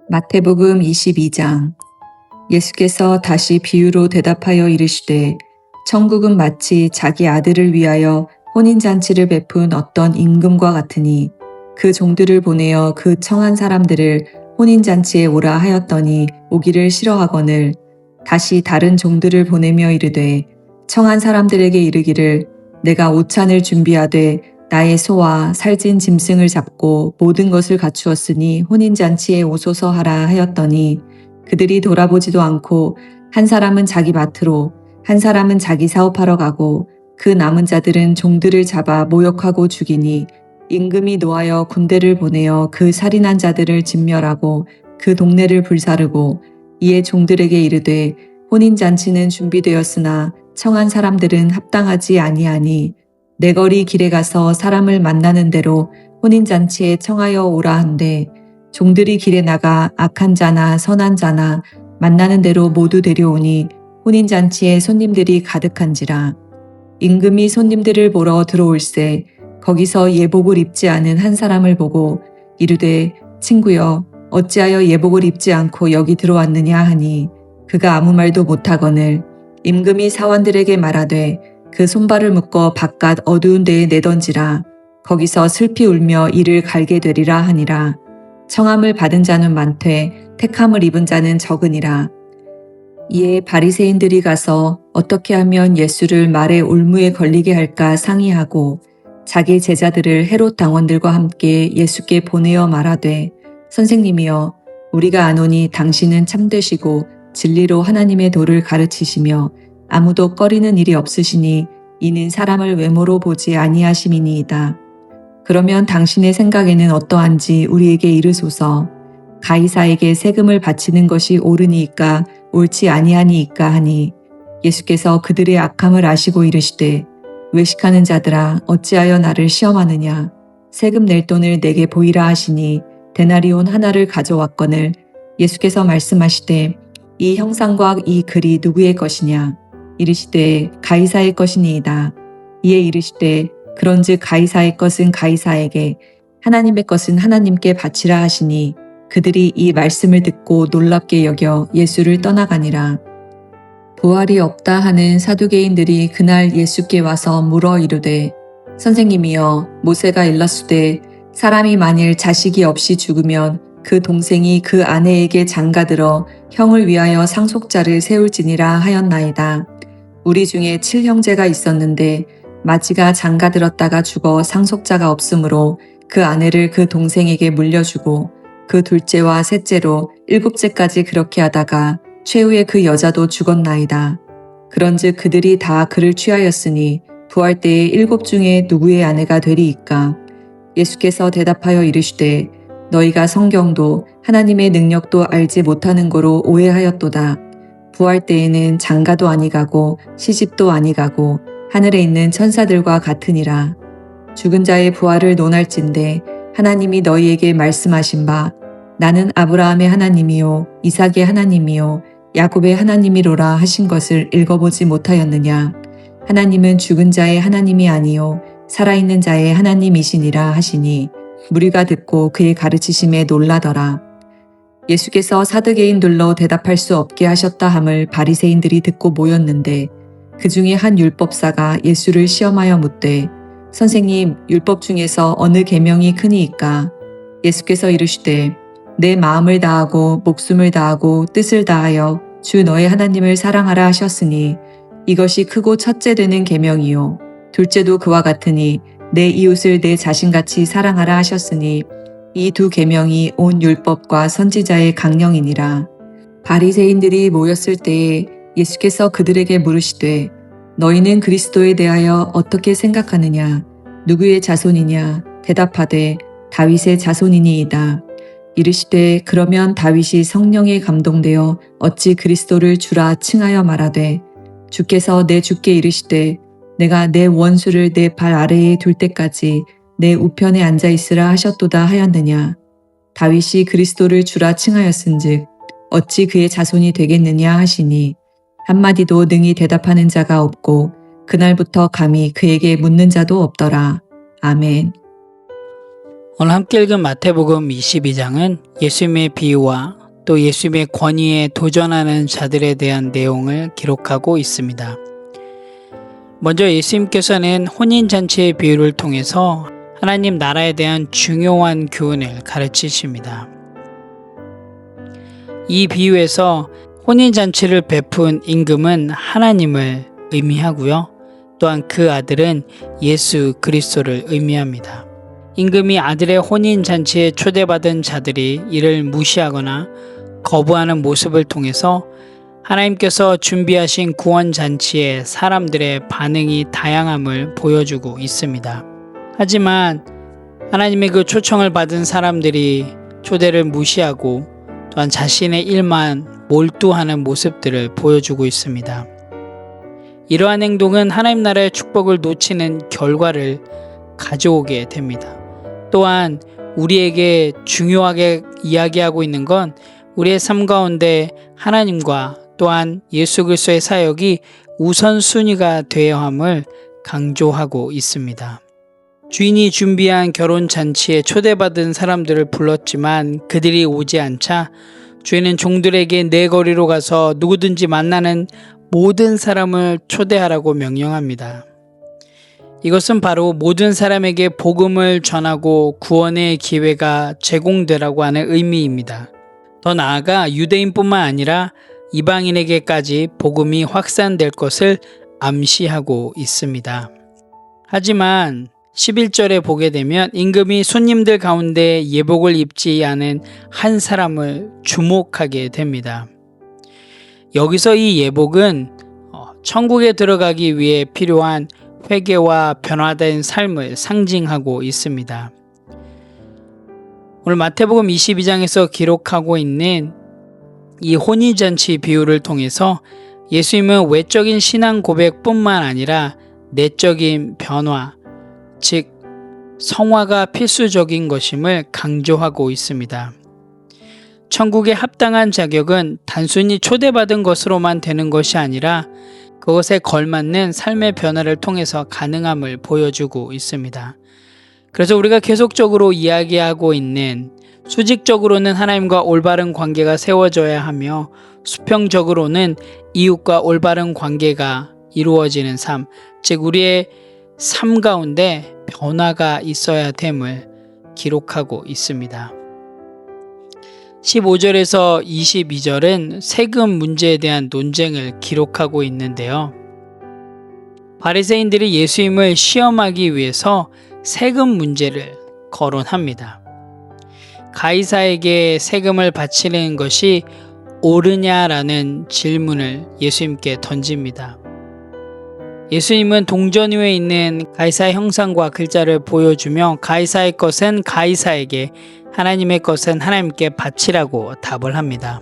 마태복음 22장. 예수께서 다시 비유로 대답하여 이르시되 천국은 마치 자기 아들을 위하여 혼인잔치를 베푼 어떤 임금과 같으니 그 종들을 보내어 그 청한 사람들을 혼인잔치에 오라 하였더니 오기를 싫어하거늘 다시 다른 종들을 보내며 이르되 청한 사람들에게 이르기를 내가 오찬을 준비하되 나의 소와 살찐 짐승을 잡고 모든 것을 갖추었으니 혼인잔치에 오소서 하라 하였더니 그들이 돌아보지도 않고 한 사람은 자기 밭으로 한 사람은 자기 사업하러 가고 그 남은 자들은 종들을 잡아 모욕하고 죽이니 임금이 노하여 군대를 보내어 그 살인한 자들을 진멸하고 그 동네를 불사르고 이에 종들에게 이르되 혼인잔치는 준비되었으나 청한 사람들은 합당하지 아니하니 내거리 길에 가서 사람을 만나는 대로 혼인잔치에 청하여 오라 한데 종들이 길에 나가 악한 자나 선한 자나 만나는 대로 모두 데려오니 혼인잔치에 손님들이 가득한지라. 임금이 손님들을 보러 들어올세 거기서 예복을 입지 않은 한 사람을 보고 이르되 친구여 어찌하여 예복을 입지 않고 여기 들어왔느냐 하니 그가 아무 말도 못하거늘 임금이 사원들에게 말하되 그 손발을 묶어 바깥 어두운 데에 내던지라. 거기서 슬피 울며 이를 갈게 되리라 하니라. 청함을 받은 자는 많되 택함을 입은 자는 적으니라. 이에 바리새인들이 가서 어떻게 하면 예수를 말의 올무에 걸리게 할까 상의하고 자기 제자들을 헤롯 당원들과 함께 예수께 보내어 말하되 선생님이여 우리가 아노니 당신은 참되시고 진리로 하나님의 도를 가르치시며 아무도 꺼리는 일이 없으시니 이는 사람을 외모로 보지 아니하심이니이다. 그러면 당신의 생각에는 어떠한지 우리에게 이르소서. 가이사에게 세금을 바치는 것이 옳으니이까 옳지 아니하니이까 하니 예수께서 그들의 악함을 아시고 이르시되 외식하는 자들아 어찌하여 나를 시험하느냐. 세금 낼 돈을 내게 보이라 하시니 데나리온 하나를 가져왔거늘 예수께서 말씀하시되 이 형상과 이 글이 누구의 것이냐. 이르시되 가이사의 것이니이다. 이에 이르시되 그런즉 가이사의 것은 가이사에게 하나님의 것은 하나님께 바치라 하시니 그들이 이 말씀을 듣고 놀랍게 여겨 예수를 떠나가니라. 부활이 없다 하는 사두개인들이 그날 예수께 와서 물어 이르되 선생님이여 모세가 일렀으되 사람이 만일 자식이 없이 죽으면 그 동생이 그 아내에게 장가들어 형을 위하여 상속자를 세울지니라 하였나이다. 우리 중에 7형제가 있었는데 마지가 장가들었다가 죽어 상속자가 없으므로 그 아내를 그 동생에게 물려주고 그 둘째와 셋째로 7째까지 그렇게 하다가 최후에 그 여자도 죽었나이다. 그런즉 그들이 다 그를 취하였으니 부활 때에 7 중에 누구의 아내가 되리이까. 예수께서 대답하여 이르시되 너희가 성경도 하나님의 능력도 알지 못하는 거로 오해하였도다. 부활 때에는 장가도 아니가고 시집도 아니가고 하늘에 있는 천사들과 같으니라. 죽은 자의 부활을 논할진대 하나님이 너희에게 말씀하신 바 나는 아브라함의 하나님이요 이삭의 하나님이요 야곱의 하나님이로라 하신 것을 읽어보지 못하였느냐. 하나님은 죽은 자의 하나님이 아니요 살아있는 자의 하나님이시니라 하시니 무리가 듣고 그의 가르치심에 놀라더라. 예수께서 사두개인들로 대답할 수 없게 하셨다 함을 바리새인들이 듣고 모였는데 그 중에 한 율법사가 예수를 시험하여 묻되 선생님 율법 중에서 어느 계명이 크니이까. 예수께서 이르시되 내 마음을 다하고 목숨을 다하고 뜻을 다하여 주 너의 하나님을 사랑하라 하셨으니 이것이 크고 첫째 되는 계명이요 둘째도 그와 같으니 내 이웃을 내 자신같이 사랑하라 하셨으니 이 두 계명이 온 율법과 선지자의 강령이니라. 바리새인들이 모였을 때에 예수께서 그들에게 물으시되 너희는 그리스도에 대하여 어떻게 생각하느냐. 누구의 자손이냐. 대답하되 다윗의 자손이니이다. 이르시되 그러면 다윗이 성령에 감동되어 어찌 그리스도를 주라 칭하여 말하되 주께서 내 주께 이르시되 내가 내 원수를 내 발 아래에 둘 때까지 내 우편에 앉아 있으라 하셨도다 하였느냐. 다윗이 그리스도를 주라 칭하였은즉 어찌 그의 자손이 되겠느냐 하시니 한마디도 능히 대답하는 자가 없고 그날부터 감히 그에게 묻는 자도 없더라. 아멘. 오늘 함께 읽은 마태복음 22장은 예수님의 비유와 또 예수님의 권위에 도전하는 자들에 대한 내용을 기록하고 있습니다. 먼저 예수님께서는 혼인잔치의 비유를 통해서 하나님 나라에 대한 중요한 교훈을 가르치십니다. 이 비유에서 혼인잔치를 베푼 임금은 하나님을 의미하고요. 또한 그 아들은 예수 그리스도를 의미합니다. 임금이 아들의 혼인잔치에 초대받은 자들이 이를 무시하거나 거부하는 모습을 통해서 하나님께서 준비하신 구원잔치에 사람들의 반응이 다양함을 보여주고 있습니다. 하지만 하나님의 그 초청을 받은 사람들이 초대를 무시하고 또한 자신의 일만 몰두하는 모습들을 보여주고 있습니다. 이러한 행동은 하나님 나라의 축복을 놓치는 결과를 가져오게 됩니다. 또한 우리에게 중요하게 이야기하고 있는 건 우리의 삶 가운데 하나님과 또한 예수 그리스도의 사역이 우선순위가 되어야 함을 강조하고 있습니다. 주인이 준비한 결혼잔치에 초대받은 사람들을 불렀지만 그들이 오지 않자 주인은 종들에게 내 거리로 가서 누구든지 만나는 모든 사람을 초대하라고 명령합니다. 이것은 바로 모든 사람에게 복음을 전하고 구원의 기회가 제공되라고 하는 의미입니다. 더 나아가 유대인뿐만 아니라 이방인에게까지 복음이 확산될 것을 암시하고 있습니다. 하지만 11절에 보게 되면 임금이 손님들 가운데 예복을 입지 않은 한 사람을 주목하게 됩니다. 여기서 이 예복은 천국에 들어가기 위해 필요한 회개와 변화된 삶을 상징하고 있습니다. 오늘 마태복음 22장에서 기록하고 있는 이 혼인잔치 비유를 통해서 예수님은 외적인 신앙 고백뿐만 아니라 내적인 변화, 즉 성화가 필수적인 것임을 강조하고 있습니다. 천국에 합당한 자격은 단순히 초대받은 것으로만 되는 것이 아니라 그것에 걸맞는 삶의 변화를 통해서 가능함을 보여주고 있습니다. 그래서 우리가 계속적으로 이야기하고 있는 수직적으로는 하나님과 올바른 관계가 세워져야 하며 수평적으로는 이웃과 올바른 관계가 이루어지는 삶, 즉 우리의 삶 가운데 변화가 있어야 됨을 기록하고 있습니다. 15절에서 22절은 세금 문제에 대한 논쟁을 기록하고 있는데요. 바리새인들이 예수님을 시험하기 위해서 세금 문제를 거론합니다. 가이사에게 세금을 바치는 것이 옳으냐라는 질문을 예수님께 던집니다. 예수님은 동전 위에 있는 가이사의 형상과 글자를 보여주며 가이사의 것은 가이사에게, 하나님의 것은 하나님께 바치라고 답을 합니다.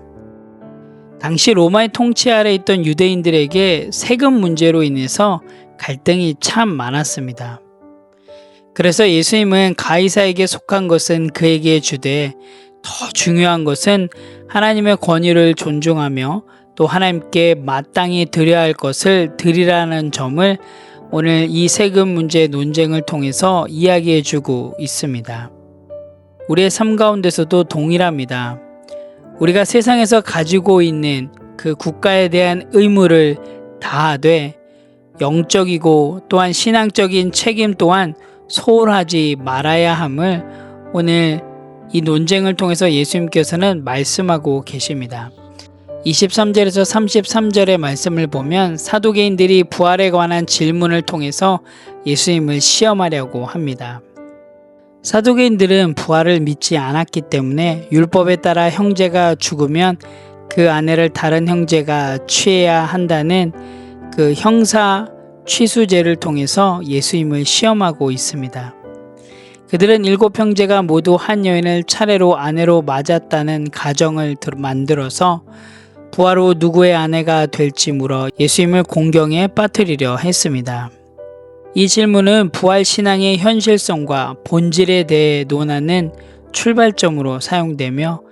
당시 로마의 통치 아래 있던 유대인들에게 세금 문제로 인해서 갈등이 참 많았습니다. 그래서 예수님은 가이사에게 속한 것은 그에게 주되 더 중요한 것은 하나님의 권위를 존중하며 또 하나님께 마땅히 드려야 할 것을 드리라는 점을 오늘 이 세금 문제 논쟁을 통해서 이야기해 주고 있습니다. 우리의 삶 가운데서도 동일합니다. 우리가 세상에서 가지고 있는 그 국가에 대한 의무를 다하되 영적이고 또한 신앙적인 책임 또한 소홀하지 말아야 함을 오늘 이 논쟁을 통해서 예수님께서는 말씀하고 계십니다. 23절에서 33절의 말씀을 보면 사두개인들이 부활에 관한 질문을 통해서 예수님을 시험하려고 합니다. 사두개인들은 부활을 믿지 않았기 때문에 율법에 따라 형제가 죽으면 그 아내를 다른 형제가 취해야 한다는 그 형사 취수제를 통해서 예수님을 시험하고 있습니다. 그들은 7형제가 모두 한 여인을 차례로 아내로 맞았다는 가정을 만들어서 부활 후 누구의 아내가 될지 물어 예수님을 공경에 빠뜨리려 했습니다. 이 질문은 부활 신앙의 현실성과 본질에 대해 논하는 출발점으로 사용되며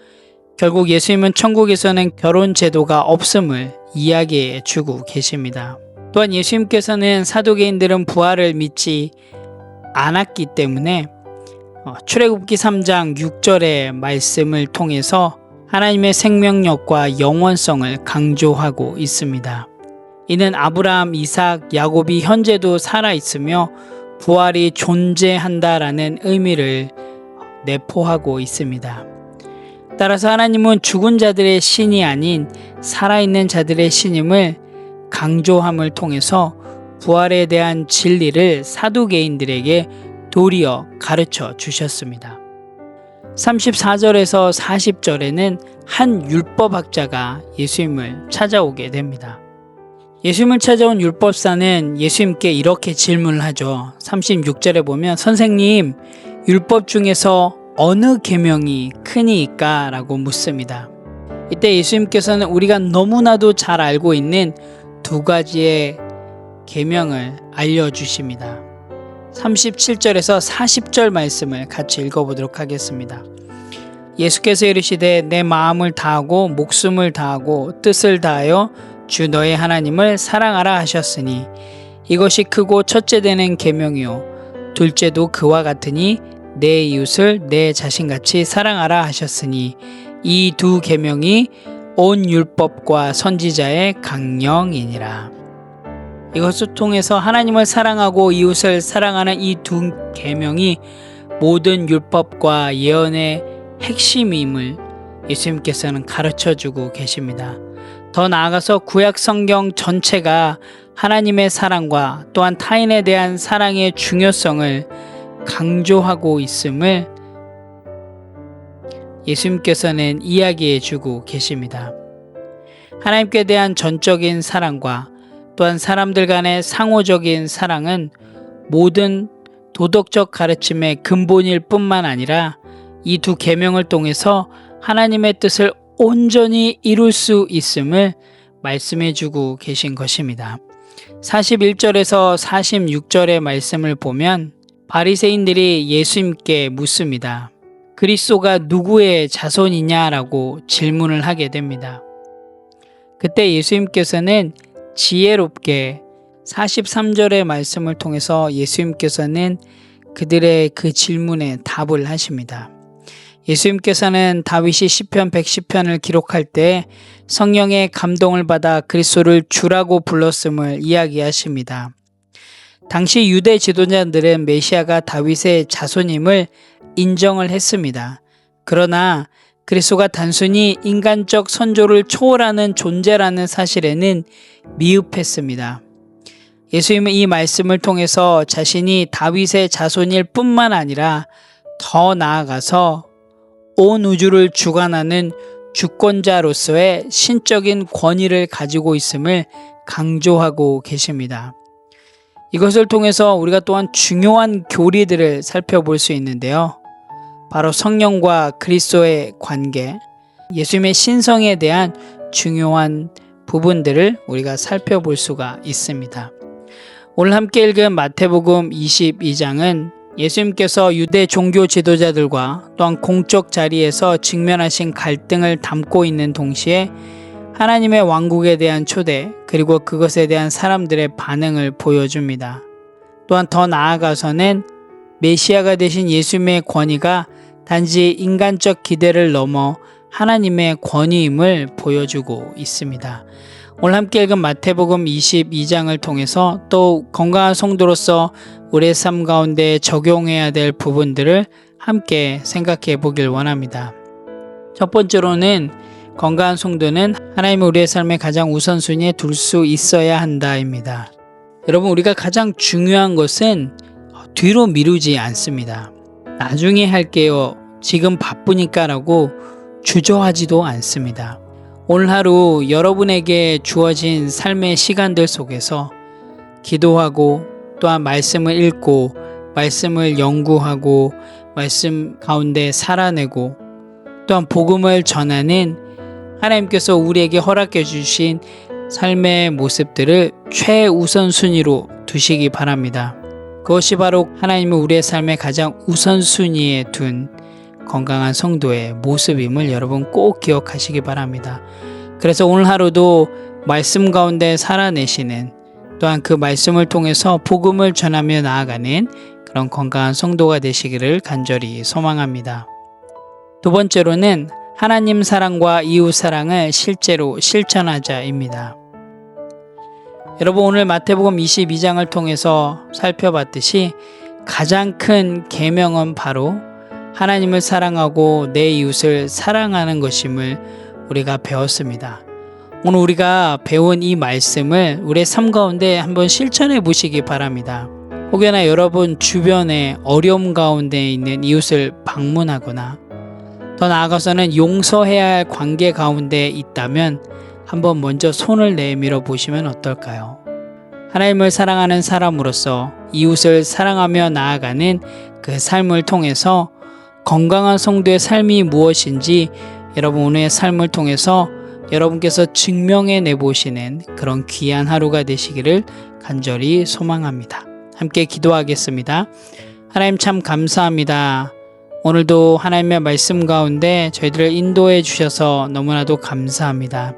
결국 예수님은 천국에서는 결혼 제도가 없음을 이야기해 주고 계십니다. 또한 예수님께서는 사두개인들은 부활을 믿지 않았기 때문에 출애굽기 3장 6절의 말씀을 통해서 하나님의 생명력과 영원성을 강조하고 있습니다. 이는 아브라함, 이삭, 야곱이 현재도 살아있으며 부활이 존재한다라는 의미를 내포하고 있습니다. 따라서 하나님은 죽은 자들의 신이 아닌 살아있는 자들의 신임을 강조함을 통해서 부활에 대한 진리를 사두개인들에게 도리어 가르쳐 주셨습니다. 34절에서 40절에는 한 율법학자가 예수님을 찾아오게 됩니다. 예수님을 찾아온 율법사는 예수님께 이렇게 질문을 하죠. 36절에 보면 선생님, 율법 중에서 어느 계명이 크니까? 라고 묻습니다. 이때 예수님께서는 우리가 너무나도 잘 알고 있는 두 가지의 계명을 알려주십니다. 37절에서 40절 말씀을 같이 읽어보도록 하겠습니다. 예수께서 이르시되 내 마음을 다하고 목숨을 다하고 뜻을 다하여 주 너의 하나님을 사랑하라 하셨으니 이것이 크고 첫째 되는 계명이요 둘째도 그와 같으니 내 이웃을 내 자신같이 사랑하라 하셨으니 이 두 계명이 온 율법과 선지자의 강령이니라. 이것을 통해서 하나님을 사랑하고 이웃을 사랑하는 이 두 계명이 모든 율법과 예언의 핵심임을 예수님께서는 가르쳐주고 계십니다. 더 나아가서 구약 성경 전체가 하나님의 사랑과 또한 타인에 대한 사랑의 중요성을 강조하고 있음을 예수님께서는 이야기해 주고 계십니다. 하나님께 대한 전적인 사랑과 또한 사람들 간의 상호적인 사랑은 모든 도덕적 가르침의 근본일 뿐만 아니라 이 두 계명을 통해서 하나님의 뜻을 온전히 이룰 수 있음을 말씀해 주고 계신 것입니다. 41절에서 46절의 말씀을 보면 바리새인들이 예수님께 묻습니다. 그리스도가 누구의 자손이냐라고 질문을 하게 됩니다. 그때 예수님께서는 지혜롭게 43절의 말씀을 통해서 예수님께서는 그들의 그 질문에 답을 하십니다. 예수님께서는 다윗이 시편 110편을 기록할 때 성령의 감동을 받아 그리스도를 주라고 불렀음을 이야기하십니다. 당시 유대 지도자들은 메시아가 다윗의 자손임을 인정을 했습니다. 그러나 그리스도가 단순히 인간적 선조를 초월하는 존재라는 사실에는 미흡했습니다. 예수님은 이 말씀을 통해서 자신이 다윗의 자손일 뿐만 아니라 더 나아가서 온 우주를 주관하는 주권자로서의 신적인 권위를 가지고 있음을 강조하고 계십니다. 이것을 통해서 우리가 또한 중요한 교리들을 살펴볼 수 있는데요. 바로 성령과 그리스도의 관계, 예수님의 신성에 대한 중요한 부분들을 우리가 살펴볼 수가 있습니다. 오늘 함께 읽은 마태복음 22장은 예수님께서 유대 종교 지도자들과 또한 공적 자리에서 직면하신 갈등을 담고 있는 동시에 하나님의 왕국에 대한 초대 그리고 그것에 대한 사람들의 반응을 보여줍니다. 또한 더 나아가서는 메시아가 되신 예수님의 권위가 단지 인간적 기대를 넘어 하나님의 권위임을 보여주고 있습니다. 오늘 함께 읽은 마태복음 22장을 통해서 또 건강한 성도로서 우리의 삶 가운데 적용해야 될 부분들을 함께 생각해 보길 원합니다. 첫 번째로는 건강한 성도는 하나님을 우리의 삶의 가장 우선순위에 둘 수 있어야 한다입니다. 여러분, 우리가 가장 중요한 것은 뒤로 미루지 않습니다. 나중에 할게요. 지금 바쁘니까 라고 주저하지도 않습니다. 오늘 하루 여러분에게 주어진 삶의 시간들 속에서 기도하고 또한 말씀을 읽고 말씀을 연구하고 말씀 가운데 살아내고 또한 복음을 전하는 하나님께서 우리에게 허락해 주신 삶의 모습들을 최우선순위로 두시기 바랍니다. 그것이 바로 하나님은 우리의 삶의 가장 우선순위에 둔 건강한 성도의 모습임을 여러분 꼭 기억하시기 바랍니다. 그래서 오늘 하루도 말씀 가운데 살아내시는 또한 그 말씀을 통해서 복음을 전하며 나아가는 그런 건강한 성도가 되시기를 간절히 소망합니다. 두 번째로는 하나님 사랑과 이웃 사랑을 실제로 실천하자입니다. 여러분, 오늘 마태복음 22장을 통해서 살펴봤듯이 가장 큰 계명은 바로 하나님을 사랑하고 내 이웃을 사랑하는 것임을 우리가 배웠습니다. 오늘 우리가 배운 이 말씀을 우리의 삶 가운데 한번 실천해 보시기 바랍니다. 혹여나 여러분 주변에 어려움 가운데 있는 이웃을 방문하거나 더 나아가서는 용서해야 할 관계 가운데 있다면 한번 먼저 손을 내밀어 보시면 어떨까요? 하나님을 사랑하는 사람으로서 이웃을 사랑하며 나아가는 그 삶을 통해서 건강한 성도의 삶이 무엇인지 여러분 오늘의 삶을 통해서 여러분께서 증명해 내보시는 그런 귀한 하루가 되시기를 간절히 소망합니다. 함께 기도하겠습니다. 하나님 참 감사합니다. 오늘도 하나님의 말씀 가운데 저희들을 인도해 주셔서 너무나도 감사합니다.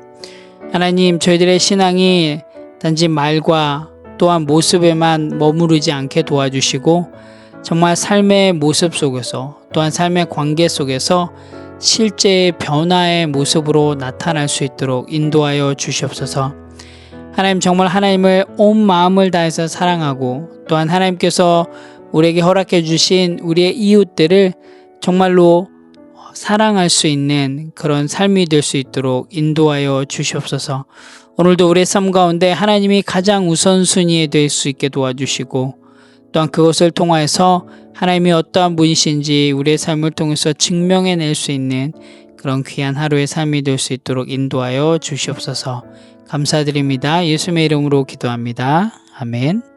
하나님, 저희들의 신앙이 단지 말과 또한 모습에만 머무르지 않게 도와주시고 정말 삶의 모습 속에서 또한 삶의 관계 속에서 실제의 변화의 모습으로 나타날 수 있도록 인도하여 주시옵소서. 하나님, 정말 하나님을 온 마음을 다해서 사랑하고 또한 하나님께서 우리에게 허락해 주신 우리의 이웃들을 정말로 사랑할 수 있는 그런 삶이 될 수 있도록 인도하여 주시옵소서. 오늘도 우리의 삶 가운데 하나님이 가장 우선순위에 될 수 있게 도와주시고 또한 그것을 통하여서 하나님이 어떠한 분이신지 우리의 삶을 통해서 증명해낼 수 있는 그런 귀한 하루의 삶이 될 수 있도록 인도하여 주시옵소서. 감사드립니다. 예수님의 이름으로 기도합니다. 아멘.